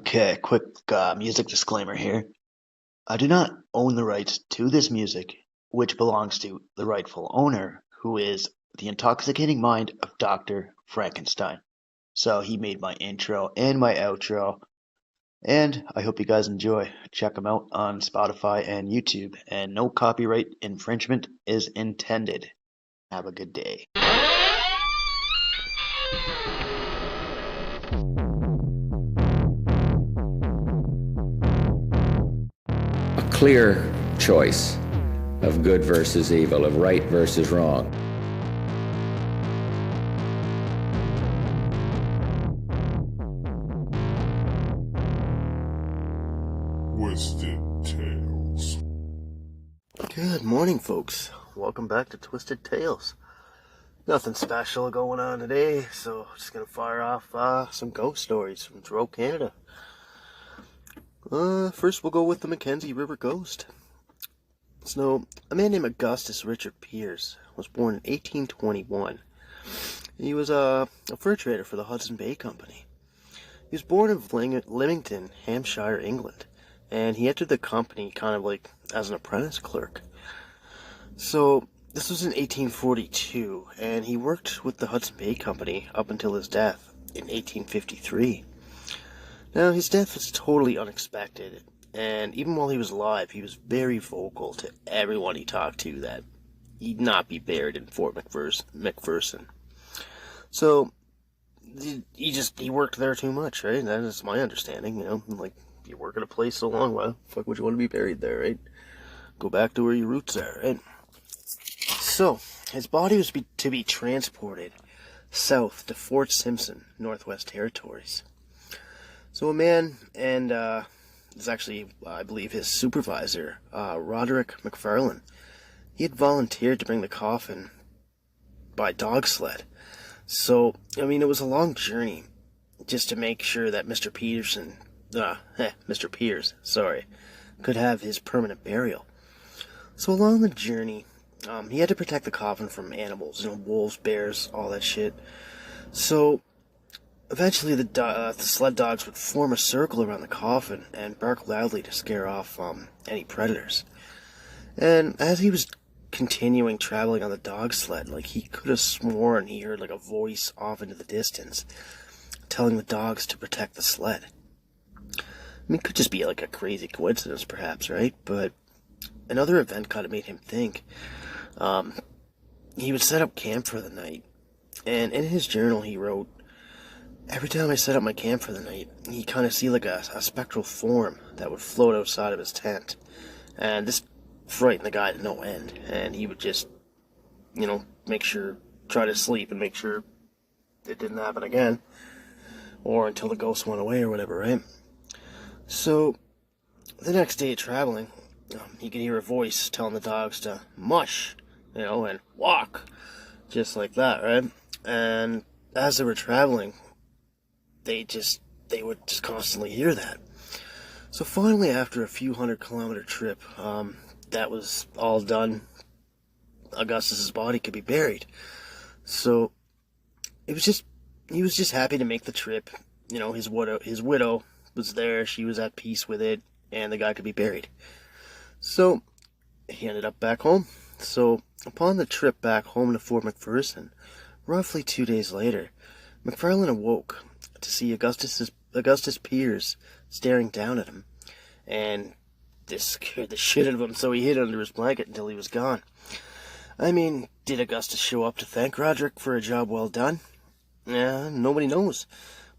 Okay, quick music disclaimer here. I do not own the rights to this music, which belongs to the rightful owner, who is the intoxicating mind of Dr. Frankenstein. So he made my intro and my outro, and I hope you guys enjoy. Check them out on Spotify and YouTube, and no copyright infringement is intended. Have a good day. A clear choice of good versus evil, of right versus wrong. Twisted Tales. Good morning, folks. Welcome back to Twisted Tales. Nothing special going on today, so just gonna fire off some ghost stories from Truro, Canada. First we'll go with the Mackenzie River Ghost. So, a man named Augustus Richard Pierce was born in 1821. He was a fur trader for the Hudson Bay Company. He was born in Lymington, Hampshire, England, and he entered the company kind of like as an apprentice clerk. So, this was in 1842, and he worked with the Hudson Bay Company up until his death in 1853. Now, his death was totally unexpected, and even while he was alive, he was very vocal to everyone he talked to that he'd not be buried in Fort McPherson. So, he worked there too much, right? That is my understanding, like, you work at a place so long, why the fuck would you want to be buried there, right? Go back to where your roots are, right? So, his body was to be transported south to Fort Simpson, Northwest Territories. So a man, and it's actually, I believe, his supervisor, Roderick McFarlane, he had volunteered to bring the coffin by dog sled. So, I mean, it was a long journey just to make sure that Mr. Pierce, could have his permanent burial. So along the journey, he had to protect the coffin from animals, wolves, bears, all that shit. So, eventually the sled dogs would form a circle around the coffin and bark loudly to scare off any predators. And as he was continuing traveling on the dog sled, like, he could have sworn he heard like a voice off into the distance telling the dogs to protect the sled. I mean, it could just be like a crazy coincidence, perhaps, right? But another event kind of made him think. He would set up camp for the night, and in his journal he wrote, "Every time I set up my camp for the night, he kind of see like a spectral form that would float outside of his tent, and this frightened the guy to no end, and he would just, try to sleep and make sure it didn't happen again, or until the ghost went away or whatever, right?" So, the next day traveling, he could hear a voice telling the dogs to mush, and walk, just like that, right? And as they were traveling, they would just constantly hear that. So finally, after a few 100-kilometer trip, that was all done, Augustus's body could be buried. So he was just happy to make the trip. His widow was there, she was at peace with it, and the guy could be buried. So he ended up back home. So upon the trip back home to Fort McPherson, roughly 2 days later, McFarlane awoke to see Augustus Pierce staring down at him, and this scared the shit out of him, so he hid under his blanket until he was gone. I mean, did Augustus show up to thank Roderick for a job well done? Yeah, nobody knows.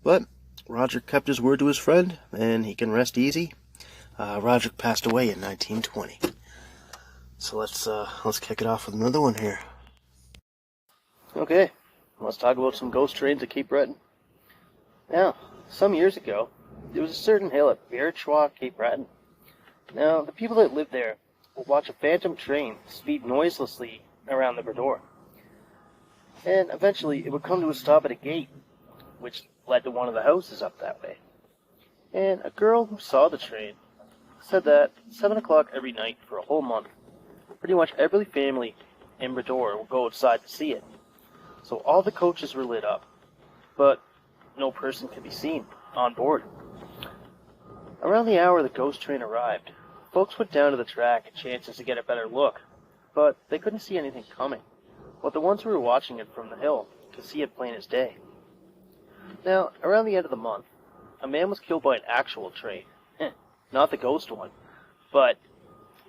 But Roderick kept his word to his friend, and he can rest easy. Roderick passed away in 1920. So let's kick it off with another one here. Okay, let's talk about some ghost trains at Cape Breton. Now, some years ago, there was a certain hill at Bearchois, Cape Breton. Now, the people that lived there would watch a phantom train speed noiselessly around the Brador. And eventually, it would come to a stop at a gate, which led to one of the houses up that way. And a girl who saw the train said that 7 o'clock every night for a whole month, pretty much every family in Brador would go outside to see it. So all the coaches were lit up, but no person could be seen on board. Around the hour the ghost train arrived, folks went down to the track at chances to get a better look, but they couldn't see anything coming. But the ones who were watching it from the hill could see it plain as day. Now, around the end of the month, a man was killed by an actual train. Not the ghost one. But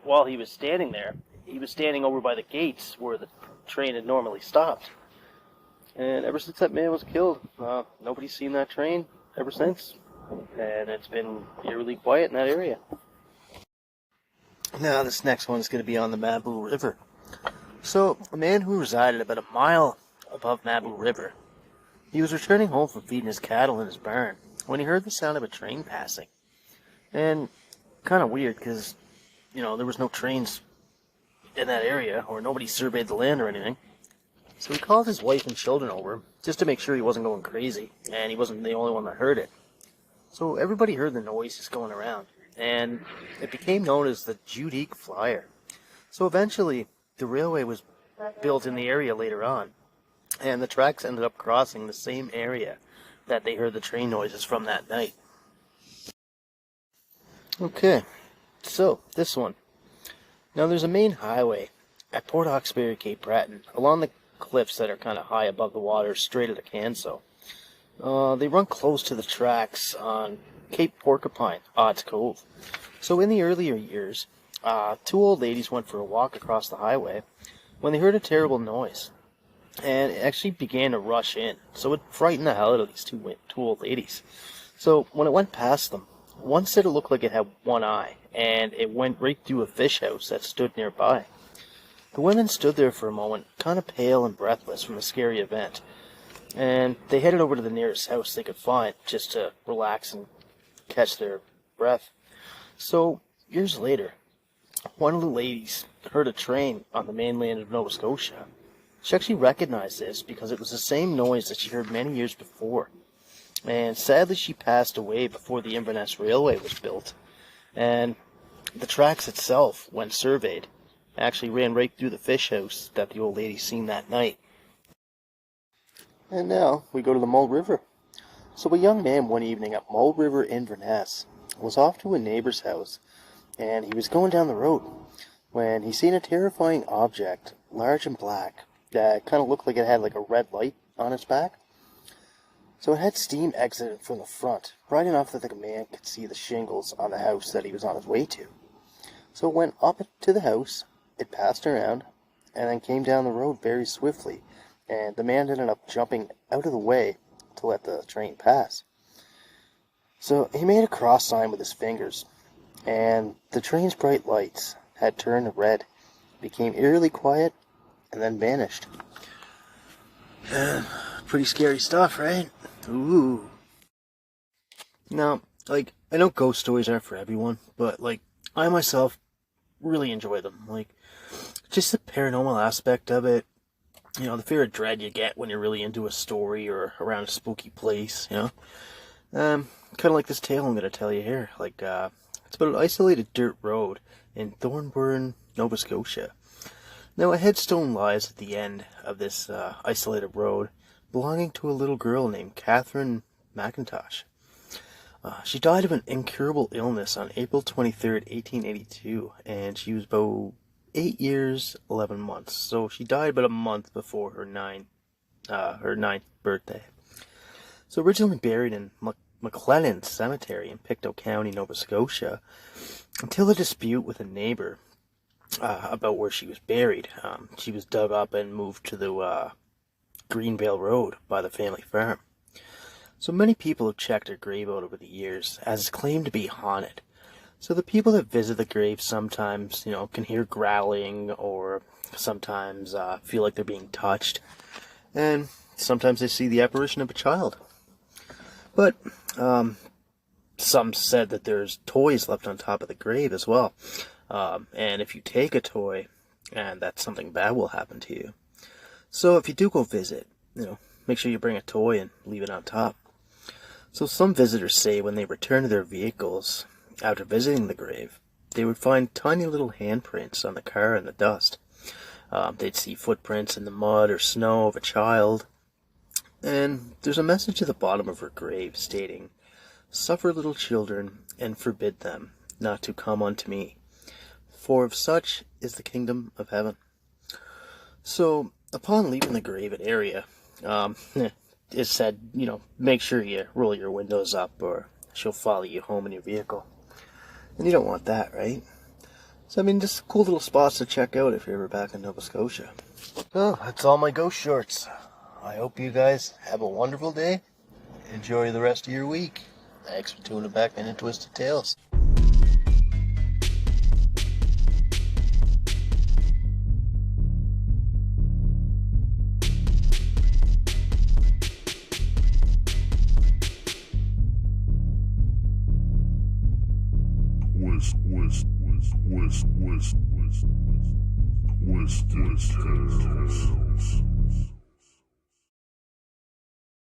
while he was standing there, he was standing over by the gates where the train had normally stopped. And ever since that man was killed, nobody's seen that train ever since. And it's been eerily quiet in that area. Now, this next one is going to be on the Mabu River. So, a man who resided about a mile above Mabu River, he was returning home from feeding his cattle in his barn when he heard the sound of a train passing. And kind of weird because, there was no trains in that area, or nobody surveyed the land or anything. So he called his wife and children over just to make sure he wasn't going crazy, and he wasn't the only one that heard it. So everybody heard the noises going around, and it became known as the Judique Flyer. So eventually, the railway was built in the area later on, and the tracks ended up crossing the same area that they heard the train noises from that night. Okay, so this one. Now there's a main highway at Port Hawkesbury, Cape Breton, along the cliffs that are kind of high above the water, straight out of Canso. They run close to the tracks on Cape Porcupine, Odds Cove. So in the earlier years, two old ladies went for a walk across the highway when they heard a terrible noise. And it actually began to rush in. So it frightened the hell out of these two old ladies. So when it went past them, one said it looked like it had one eye, and it went right through a fish house that stood nearby. The women stood there for a moment, kind of pale and breathless from the scary event, and they headed over to the nearest house they could find just to relax and catch their breath. So, years later, one of the ladies heard a train on the mainland of Nova Scotia. She actually recognized this because it was the same noise that she heard many years before. And sadly, she passed away before the Inverness Railway was built. And the tracks itself, when surveyed, actually ran right through the fish house that the old lady seen that night. And now we go to the Mull River. So a young man one evening at Mull River, Inverness, was off to a neighbor's house, and he was going down the road when he seen a terrifying object, large and black, that kind of looked like it had like a red light on its back. So it had steam exiting from the front, bright enough that the man could see the shingles on the house that he was on his way to. So it went up to the house, it passed around, and then came down the road very swiftly, and the man ended up jumping out of the way to let the train pass. So he made a cross sign with his fingers, and the train's bright lights had turned red, became eerily quiet, and then vanished. Pretty scary stuff, right? Ooh. Now, I know ghost stories aren't for everyone, but, I myself really enjoy them. Just the paranormal aspect of it, the fear of dread you get when you're really into a story or around a spooky place, kind of like this tale I'm going to tell you here. It's about an isolated dirt road in Thornburn, Nova Scotia. Now, a headstone lies at the end of this isolated road, belonging to a little girl named Catherine McIntosh. She died of an incurable illness on April 23rd, 1882, and she was about 8 years, 11 months. So she died about a month before her ninth birthday. So originally buried in McLennan Cemetery in Pictou County, Nova Scotia, until a dispute with a neighbor about where she was buried. She was dug up and moved to the Greenvale Road by the family farm. So many people have checked her grave out over the years, as it's claimed to be haunted. So the people that visit the grave sometimes, can hear growling, or sometimes feel like they're being touched. And sometimes they see the apparition of a child. But some said that there's toys left on top of the grave as well. And if you take a toy, and that something bad will happen to you. So if you do go visit, make sure you bring a toy and leave it on top. So some visitors say when they return to their vehicles after visiting the grave, they would find tiny little handprints on the car in the dust. They'd see footprints in the mud or snow of a child. And there's a message at the bottom of her grave stating, Suffer little children, and forbid them not to come unto me, for of such is the kingdom of heaven. So, upon leaving the grave at area, it said, make sure you roll your windows up, or she'll follow you home in your vehicle. And you don't want that, right? So, just cool little spots to check out if you're ever back in Nova Scotia. Well, that's all my ghost shorts. I hope you guys have a wonderful day. Enjoy the rest of your week. Thanks for tuning back into Twisted Tales. Twisted Tales.